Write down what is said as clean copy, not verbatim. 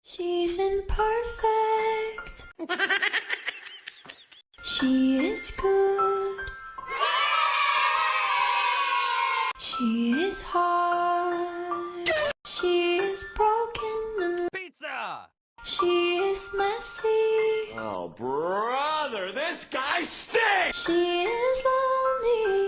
She's imperfect. She is good. She is hard. She is broken and Pizza! she is messy. Oh, brother, this guy stinks! She is lonely.